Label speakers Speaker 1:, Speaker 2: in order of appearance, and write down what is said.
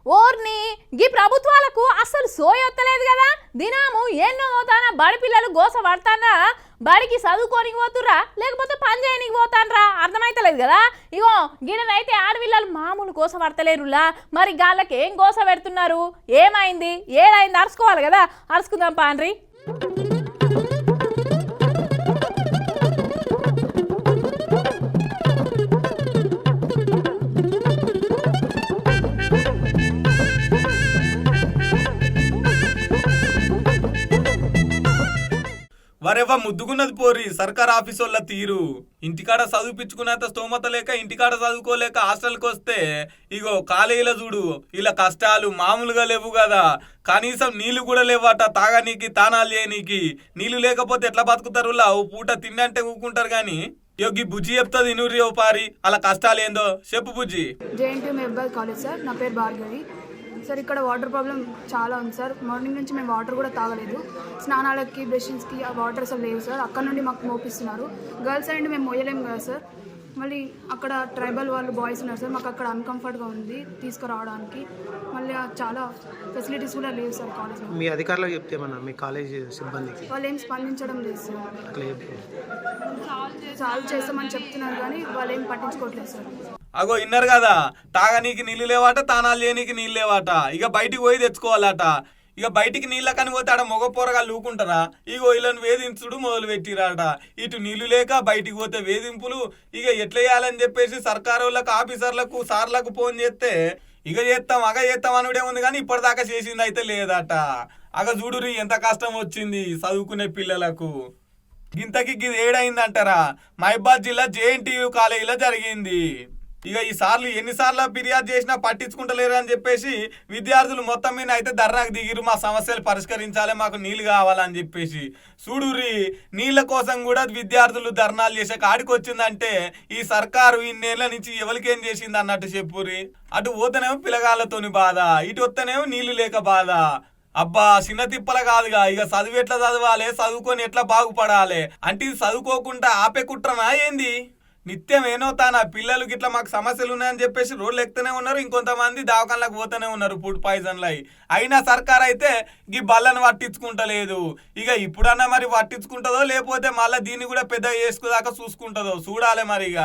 Speaker 1: ఓర్ని గీ ప్రభుత్వాలకు అసలు సోయొత్తలేదు కదా. దినాము ఎన్నో పోతానా బడి పిల్లలు గోస పడతానా, బడికి చదువుకోనికి పోతుర్రా లేకపోతే పని చేయనికి పోతానరా అర్థమైతలేదు కదా. ఇగో గిడనైతే ఆడపిల్లలు మామూలు గోస పడతలేరులా, మరి గాళ్ళకి ఏం గోస పెడుతున్నారు, ఏమైంది ఏడైంది అరుచుకోవాలి కదా. అరుచుకుందాం పాండ్రి.
Speaker 2: వరెవ్వ ముద్దుకున్నది పోరి సర్కార్ ఆఫీసోళ్ళ తీరు. ఇంటికాడ చదువుపించుకున్నంత స్తోమత లేక ఇంటికాడ చదువుకోలేక హాస్టల్కి వస్తే ఇగో కాలేజీల చూడు ఇలా కష్టాలు మామూలుగా లేవు కదా. కనీసం నీళ్లు కూడా లేవట తాగనీకి తానాలు చేయనీకి. నీళ్లు లేకపోతే ఎట్లా బతుకుతారు? ఓ పూట తిండంటే ఊకుంటారు కానీ. యోగి బుజ్జి చెప్తుంది ఇనూరి ఓ పారి అలా కష్టాలు ఏందో చెప్పు బుజ్జి.
Speaker 3: జేఎన్టీయూ మెహబాద్ కాలేజ్ సార్, నా పేరు భార్గవి సార్. ఇక్కడ వాటర్ ప్రాబ్లం చాలా ఉంది సార్. మార్నింగ్ నుంచి మేము వాటర్ కూడా తాగలేదు. స్నానాలకి బ్రషింగ్స్కి ఆ వాటర్ అసలు లేవు సార్. అక్కడ నుండి మాకు మోపిస్తున్నారు. గర్ల్స్ అండ్ మేము మోయలేము కదా సార్. మళ్ళీ అక్కడ ట్రైబల్ వాళ్ళు బాయ్స్ ఉన్నారు సార్. మాకు అక్కడ అన్కంఫర్ట్గా ఉంది తీసుకురావడానికి. మళ్ళీ చాలా ఫెసిలిటీస్ కూడా లేవు సార్ కాలేజ్లో.
Speaker 4: మీ అధికారులకు చెప్తే మన మీ కాలేజ్ సిబ్బందికి
Speaker 3: వాళ్ళు ఏం స్పందించడం లేదు సార్. సాల్వ్ చేస్తామని చెప్తున్నారు కానీ వాళ్ళు ఏం పట్టించుకోవట్లేదు సార్.
Speaker 2: అగో ఇన్నారు కదా, తాగనీకి నీళ్ళు లేవాట తానాలు చేయనీకి నీళ్ళు లేవాట. ఇక బయటికి పోయి తెచ్చుకోవాలట. ఇక బయటికి నీళ్ళ కని పోతే ఆడ మగ పోరగాళ్ళు ఊకుంటారా? ఇగో వీళ్ళని వేధించుడు మొదలు పెట్టిరాట. ఇటు నీళ్లు లేక బయటికి పోతే వేధింపులు. ఇక ఎట్లా చేయాలని చెప్పేసి సర్కారు వాళ్ళకు ఆఫీసర్లకు సార్లకు ఫోన్ చేస్తే ఇక చేస్తాం అగ చేస్తాం అనుడే ఉంది కానీ ఇప్పటిదాకా చేసింది అయితే లేదట. అగ చూడురి ఎంత కష్టం వచ్చింది చదువుకునే పిల్లలకు. ఇంతకి ఇది ఏడైందంటారా? మహబాద్ జిల్లా జేఎన్టీయూ కాలేజీలో జరిగింది. ఇక ఈ సార్లు ఎన్నిసార్లు ఫిర్యాదు చేసినా పట్టించుకుంటలేరు అని చెప్పేసి విద్యార్థులు మొత్తం మీద అయితే ధర్నాకు దిగిరు. మా సమస్యలు పరిష్కరించాలి, మాకు నీళ్లు కావాలని చెప్పేసి. చూడురి నీళ్ల కోసం కూడా విద్యార్థులు ధర్నాలు చేసే కాడికి వచ్చిందంటే ఈ సర్కారు ఇన్నేళ్ల నుంచి ఎవరికేం చేసింది అన్నట్టు చెప్పురి. అటు పోతేనేమో పిల్లగాళ్ళతోని బాధ, ఇటు వస్తేనేమో నీళ్లు లేక బాధ. అబ్బా చిన్న తిప్పల కాదుగా. ఇక చదువు ఎట్లా చదవాలి, చదువుకొని ఎట్లా బాగుపడాలి అంటే ఇది చదువుకోకుండా ఆపే కుట్రనా ఏంది? నిత్యం ఏనో తానా పిల్లలు గిట్లా మాకు సమస్యలు ఉన్నాయని చెప్పేసి రోడ్లు ఎక్కుతూనే ఉన్నారు. ఇంకొంతమంది దవాఖానలకు పోతూనే ఉన్నారు ఫుడ్ పాయిజన్లు అయి. అయినా సర్కార్ అయితే ఈ బళ్ళను పట్టించుకుంటలేదు. ఇక ఇప్పుడన్నా మరి పట్టించుకుంటుందో లేకపోతే మళ్ళీ దీన్ని కూడా పెద్దగా చేసుకుదాకా చూసుకుంటుందో చూడాలి మరి. ఇక